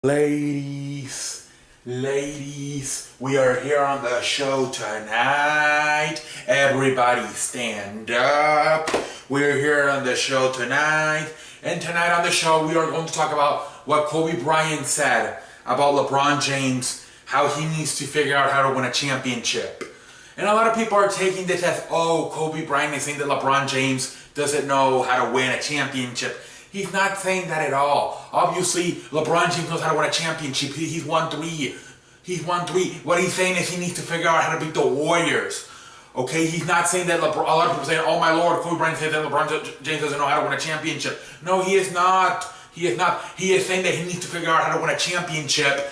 Ladies, we are here on the show tonight. Everybody stand up. We're here on the show tonight. And tonight on the show, we are going to talk about what Kobe Bryant said about LeBron James, how he needs to figure out how to win a championship. And a lot of people are taking this as, oh, Kobe Bryant is saying that LeBron James doesn't know how to win a championship. He's not saying that at all. Obviously, LeBron James knows how to win a championship. He's won three. He's won three. What he's saying is he needs to figure out how to beat the Warriors. Okay, he's not saying that LeBron. A lot of people saying, "Oh my Lord, Kobe Bryant said that LeBron James doesn't know how to win a championship." No, he is not. He is not. He is saying that he needs to figure out how to win a championship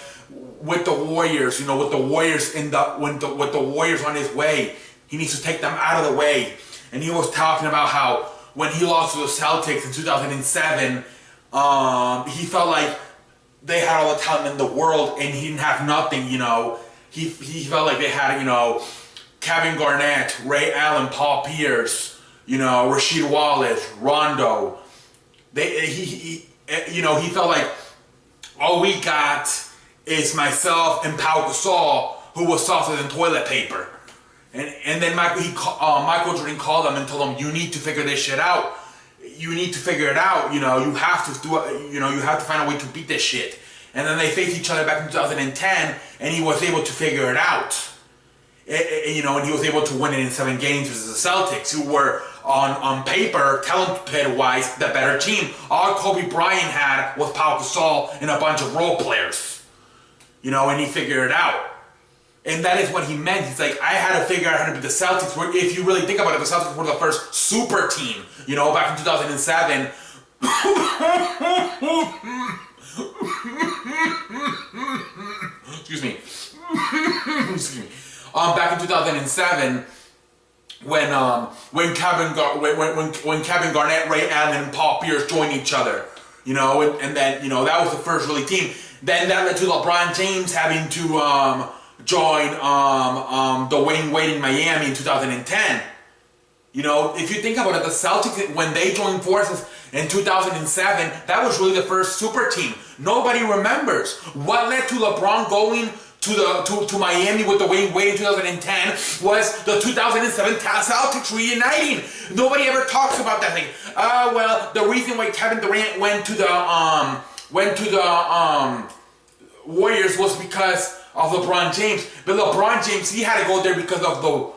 with the Warriors. You know, with the Warriors with the Warriors on his way. He needs to take them out of the way. And he was talking about how, when he lost to the Celtics in 2007, he felt like they had all the talent in the world and he didn't have nothing, you know. He felt like they had, you know, Kevin Garnett, Ray Allen, Paul Pierce, you know, Rasheed Wallace, Rondo. He felt like all we got is myself and Pau Gasol, who was softer than toilet paper. And then Michael Jordan called him and told him, "You need to figure this shit out. You need to figigure it out. You know, you have to do it. You know, you have to find a way to beat this shit." And then they faced each other back in 2010, and he was able to figure it out. And he was able to win it in 7 games versus the Celtics, who were on paper, talent-wise, the better team. All Kobe Bryant had was Pau Gasol and a bunch of role players. You know, and he figured it out. And that is what he meant. He's like, I had to figure out how to beat the Celtics. If you really think about it, the Celtics were the first super team, you know, back in 2007. Excuse me. Excuse me. Back in 2007, when Kevin Garnett, Ray Allen, and Paul Pierce joined each other, you know, and then, you know, that was the first really team. Then that led to LeBron James having to join the Wayne Wade in Miami in 2010. You know, if you think about it, the Celtics, when they joined forces in 2007, that was really the first super team. Nobody remembers what led to LeBron going to Miami with the Wayne Wade in 2010 was the 2007 Celtics reuniting. Nobody ever talks about that thing. Well, the reason why Kevin Durant went to the Warriors was because of LeBron James. But LeBron James, he had to go there because of the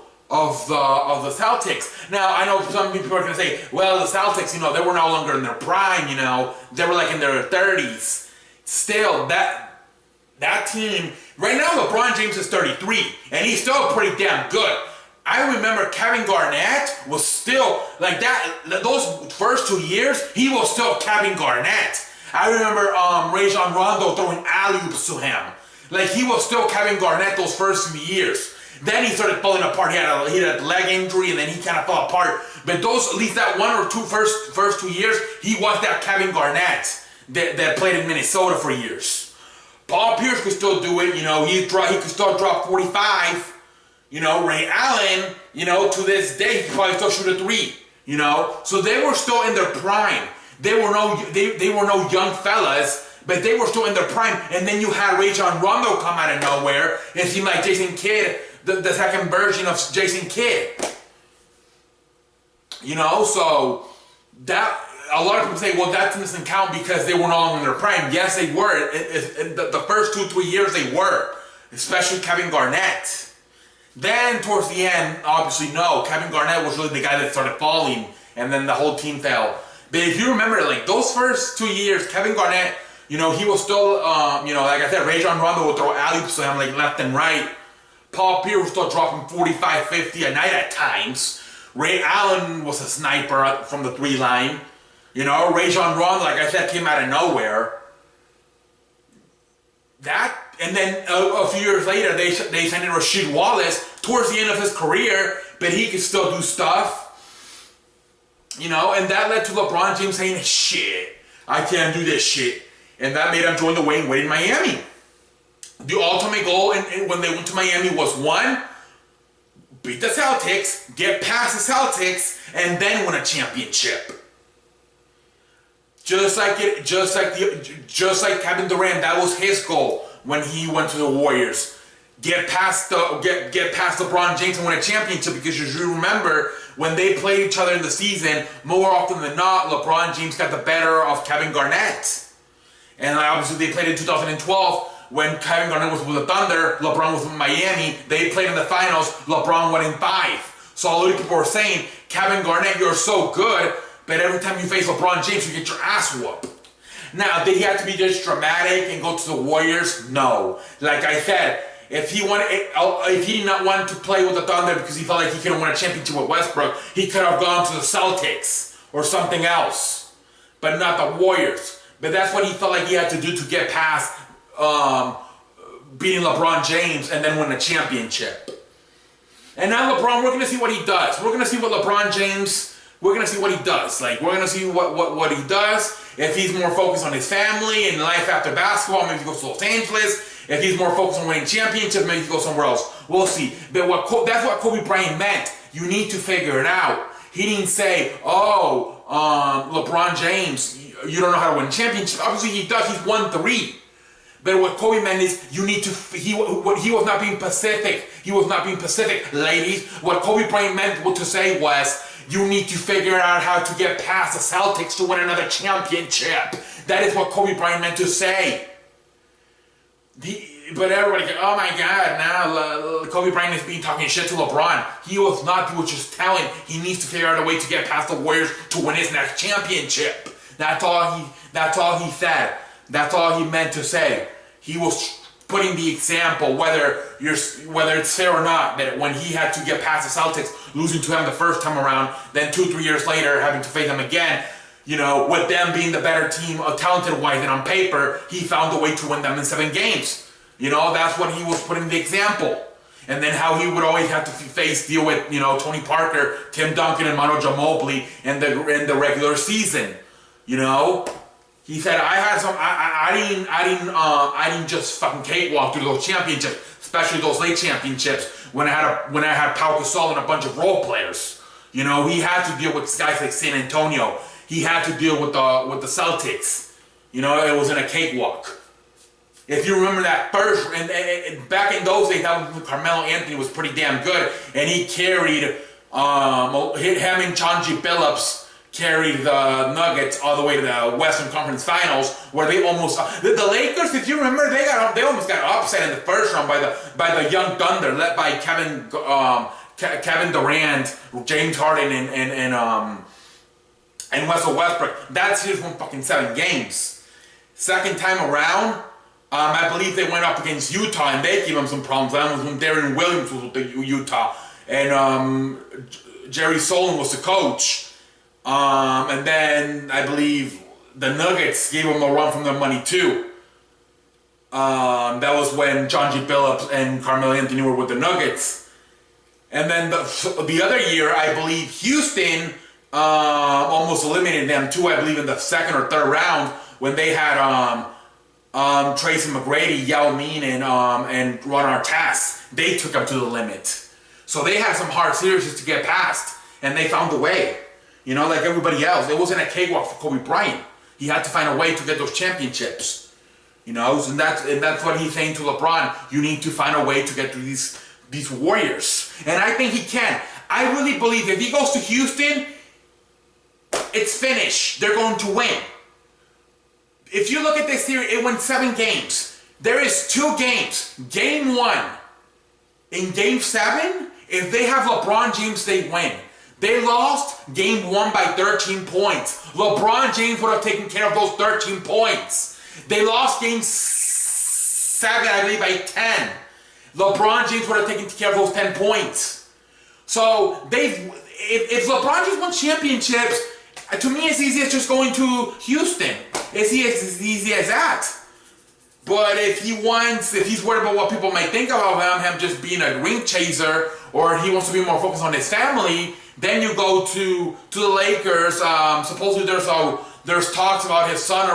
Celtics. Now, I know some people are going to say, well, the Celtics, you know, they were no longer in their prime, you know. They were like in their 30s. Still, that team, right now LeBron James is 33, and he's still pretty damn good. I remember Kevin Garnett was still, like that, those first 2 years, he was still Kevin Garnett. I remember Rajon Rondo throwing alley-oops to him. Like, he was still Kevin Garnett those first few years. Then he started falling apart. He had a leg injury, and then he kind of fell apart. But at least that first 2 years, he was that Kevin Garnett that played in Minnesota for years. Paul Pierce could still do it. You know, he could still drop 45. You know, Ray Allen, you know, to this day, he could probably still shoot a 3. You know, so they were still in their prime. They were no young fellas, but they were still in their prime. And then you had Rajon Rondo come out of nowhere. It seemed like Jason Kidd, the second version of Jason Kidd. You know, so that, a lot of people say, well, that doesn't count because they were no longer in their prime. Yes, they were. The first 2-3 years they were, especially Kevin Garnett. Then towards the end, obviously no, Kevin Garnett was really the guy that started falling, and then the whole team fell. But if you remember, like, those first 2 years, Kevin Garnett, you know, he was still, you know, like I said, Rajon Rondo would throw alley-oops to him, like, left and right. Paul Pierce was still dropping 45, 50 a night at times. Ray Allen was a sniper from the 3 line. You know, Rajon Rondo, like I said, came out of nowhere. And then a few years later, they signed in Rasheed Wallace towards the end of his career, but he could still do stuff. You know, and that led to LeBron James saying, shit, I can't do this shit. And that made him join the Wayne Wade in Miami. The ultimate goal when they went to Miami was, 1, beat the Celtics, get past the Celtics, and then win a championship. Just like Kevin Durant, that was his goal when he went to the Warriors. Get past LeBron James and win a championship, because as you remember, when they played each other in the season, more often than not, LeBron James got the better of Kevin Garnett. And obviously they played in 2012 when Kevin Garnett was with the Thunder, LeBron was with Miami. They played in the finals, LeBron won in 5. So a lot of people were saying, Kevin Garnett, you're so good, but every time you face LeBron James, you get your ass whooped. Now, did he have to be just dramatic and go to the Warriors? No. Like I said, if he did not want to play with the Thunder because he felt like he couldn't win a championship with Westbrook, he could have gone to the Celtics or something else, but not the Warriors. But that's what he felt like he had to do to get past beating LeBron James and then win a championship. And now LeBron, we're going to see what he does. We're going to see what LeBron James, we're going to see what he does. Like, we're going to see what he does. If he's more focused on his family and life after basketball, maybe he goes to Los Angeles. If he's more focused on winning championships, maybe he goes somewhere else. We'll see. But that's what Kobe Bryant meant. You need to figure it out. He didn't say, LeBron James, you don't know how to win championships. Obviously he does. He's won 3. But what Kobe meant is you need to. He was not being Pacific. He was not being Pacific, ladies. What Kobe Bryant meant to say was you need to figure out how to get past the Celtics to win another championship. That is what Kobe Bryant meant to say. But everybody goes, oh my God, now Kobe Bryant is talking shit to LeBron. He was not. He was just telling he needs to figure out a way to get past the Warriors to win his next championship. That's all he said. That's all he meant to say. He was putting the example, whether it's fair or not, that when he had to get past the Celtics, losing to him the first time around, then 2-3 years later having to face them again, with them being the better team, talented-wise and on paper, he found a way to win them in 7 games. That's what he was putting the example. And then how he would always have to deal with, Tony Parker, Tim Duncan, and Manu Ginobili in the regular season. He said, I didn't just fucking cakewalk through those championships, especially those late championships when I had Pau Gasol and a bunch of role players. He had to deal with guys like San Antonio. He had to deal with the Celtics. It wasn't a cakewalk. If you remember that first, and back in those days, that was Carmelo Anthony was pretty damn good, and he carried him and Chauncey Billups carried the Nuggets all the way to the Western Conference Finals, where they almost the Lakers. If you remember, they almost got upset in the first round by the Young Thunder, led by Kevin Durant, James Harden, and Russell Westbrook. That series won fucking 7 games. Second time around, I believe they went up against Utah and they gave them some problems. That was when Darren Williams was with the Utah and Jerry Solon was the coach. And then I believe the Nuggets gave them a run from their money too. That was when Chauncey Billups and Carmelo Anthony were with the Nuggets. And then the other year, I believe Houston almost eliminated them too. I believe in the second or third round when they had Tracy McGrady, Yao Ming, and Ron Artest. They took them to the limit. So they had some hard series to get past, and they found a way. Like everybody else. It wasn't a cakewalk for Kobe Bryant. He had to find a way to get those championships. And that's what he's saying to LeBron. You need to find a way to get through these Warriors. And I think he can. I really believe if he goes to Houston, it's finished. They're going to win. If you look at this series, it went 7 games. There is 2 games. Game 1. In Game 7, if they have LeBron James, they win. They lost Game 1 by 13 points. LeBron James would have taken care of those 13 points. They lost Game 7, I believe, by 10. LeBron James would have taken care of those 10 points. So if LeBron James won championships, to me it's easy as just going to Houston. It's easy as that. But if he's worried about what people might think about him just being a ring chaser, or he wants to be more focused on his family, then you go to the Lakers. Supposedly there's a there's talks about his son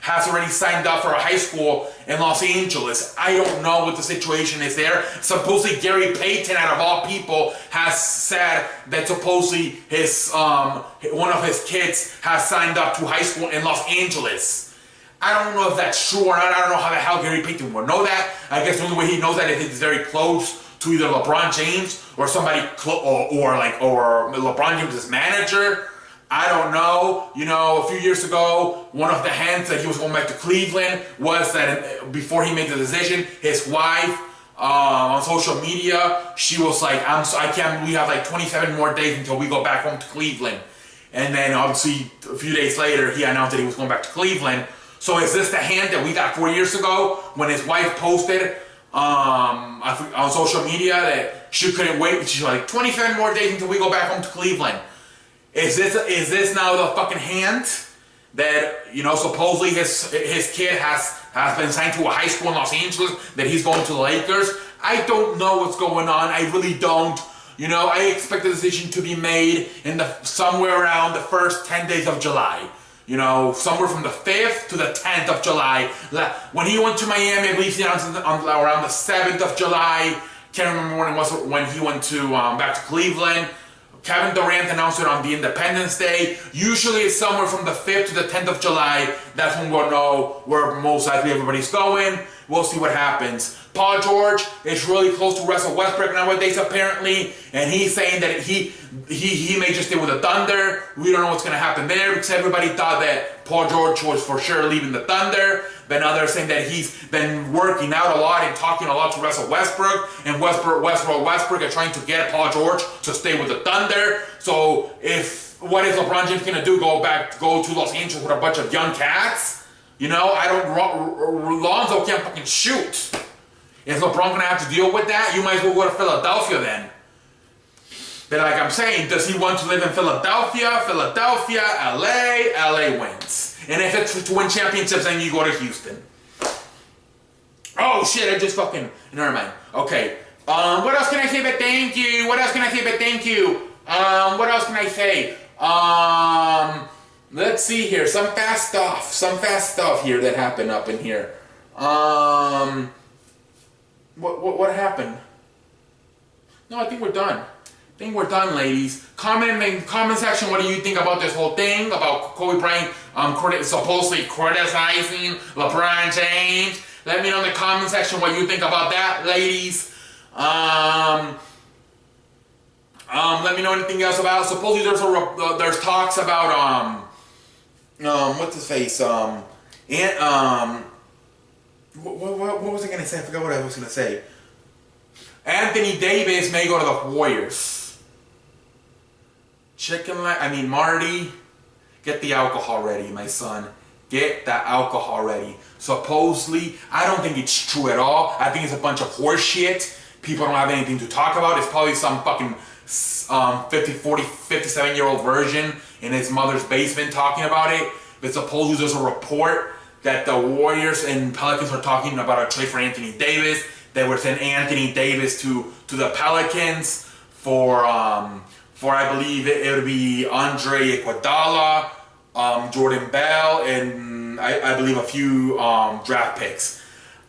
has already signed up for a high school in Los Angeles. I don't know what the situation is there. Supposedly Gary Payton, out of all people, has said that supposedly one of his kids has signed up to high school in Los Angeles. I don't know if that's true or not. I don't know how the hell Gary Payton would know that. I guess the only way he knows that is he's very close to either LeBron James or somebody or LeBron James' manager. I don't know. You know, a few years ago, one of the hints that he was going back to Cleveland was that before he made the decision, his wife on social media, she was like, I can't believe we have like 27 more days until we go back home to Cleveland. And then obviously a few days later, he announced that he was going back to Cleveland. So is this the hint that we got 4 years ago when his wife posted on social media that she couldn't wait? She's like, 27 more days until we go back home to Cleveland. Is this now the fucking hint that, you know, supposedly his kid has been signed to a high school in Los Angeles, that he's going to the Lakers? I don't know what's going on. I really don't. You know, I expect the decision to be made somewhere around the first 10 days of July. You know, somewhere from the 5th to the 10th of July. When he went to Miami, I believe he announced around the 7th of July. Can't remember when it was when he went to back to Cleveland. Kevin Durant announced it on the Independence Day. Usually it's somewhere from the 5th to the 10th of July. That's when we'll know where most likely everybody's going. We'll see what happens. Paul George is really close to Russell Westbrook nowadays, apparently, and he's saying that he may just stay with the Thunder. We don't know what's going to happen there because everybody thought that Paul George was for sure leaving the Thunder. But now they're saying that he's been working out a lot and talking a lot to Russell Westbrook, and Westbrook are trying to get Paul George to stay with the Thunder. So what is LeBron James going to do? Go to Los Angeles with a bunch of young cats? You know, Lonzo can't fucking shoot. Is LeBron going to have to deal with that? You might as well go to Philadelphia then. But like I'm saying, does he want to live in Philadelphia? Philadelphia, LA, LA wins. And if it's to win championships, then you go to Houston. Oh shit, I just fucking, never mind. Okay, what else can I say but thank you? What else can I say but thank you? What else can I say? Let's see here, some fast stuff here that happened up in here. What happened? No, I think we're done. Ladies. Comment in the comment section, what do you think about this whole thing about Kobe Bryant supposedly criticizing LeBron James? Let me know in the comment section what you think about that, ladies. Let me know anything else about it. Supposedly there's talks about what's his face? What was I gonna say? I forgot what I was gonna say. Anthony Davis may go to the Warriors. Marty, get the alcohol ready, my son. Get the alcohol ready. Supposedly, I don't think it's true at all. I think it's a bunch of horse shit. People don't have anything to talk about. It's probably some fucking 57-year-old version in his mother's basement talking about it. But supposedly there's a report that the Warriors and Pelicans are talking about a trade for Anthony Davis. They were sending Anthony Davis to the Pelicans for I believe it would be Andre Iguodala, Jordan Bell, and I believe a few draft picks.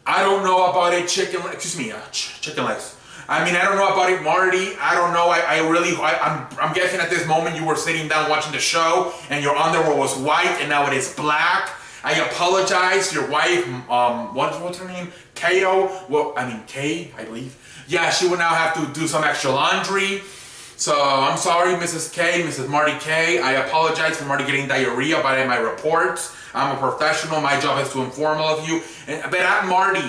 I don't know about it, chicken legs. I don't know about it, Marty. I don't know. I'm guessing at this moment you were sitting down watching the show and your underwear was white and now it is black. I apologize. Your wife, what's her name? Kato. Well, Kay, I believe. Yeah, she will now have to do some extra laundry. So I'm sorry, Mrs. K, Mrs. Marty K. I apologize for Marty getting diarrhea by my reports. I'm a professional. My job is to inform all of you. But I'm Marty,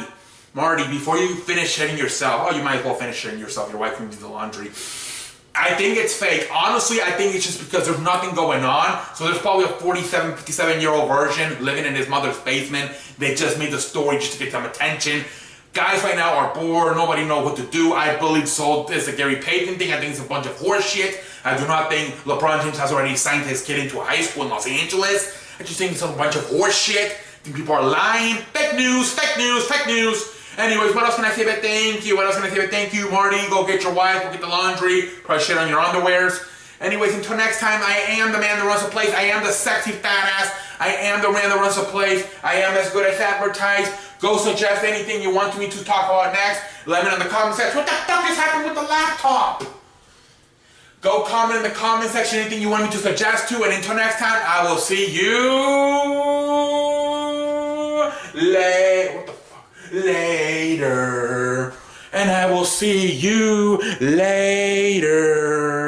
before you finish shedding yourself, you might as well finish shedding yourself. Your wife can do the laundry. I think it's fake. Honestly, I think it's just because there's nothing going on. So there's probably a 57-year-old version living in his mother's basement. They just made the story just to get some attention. Guys right now are bored. Nobody knows what to do. I believe so. It's a Gary Payton thing. I think it's a bunch of horse shit. I do not think LeBron James has already signed his kid into a high school in Los Angeles. I just think it's a bunch of horse shit. I think people are lying. Fake news. Anyways, what else can I say but thank you? Marty? Go get your wife, go get the laundry, probably shit on your underwears. Anyways, until next time, I am the man that runs the place. I am the sexy fat ass. I am the man that runs the place. I am as good as advertised. Go suggest anything you want me to talk about next. Let me know in the comment section. What the fuck is happening with the laptop? Go comment in the comment section anything you want me to suggest to. And until next time, I will see you later. And I will see you later.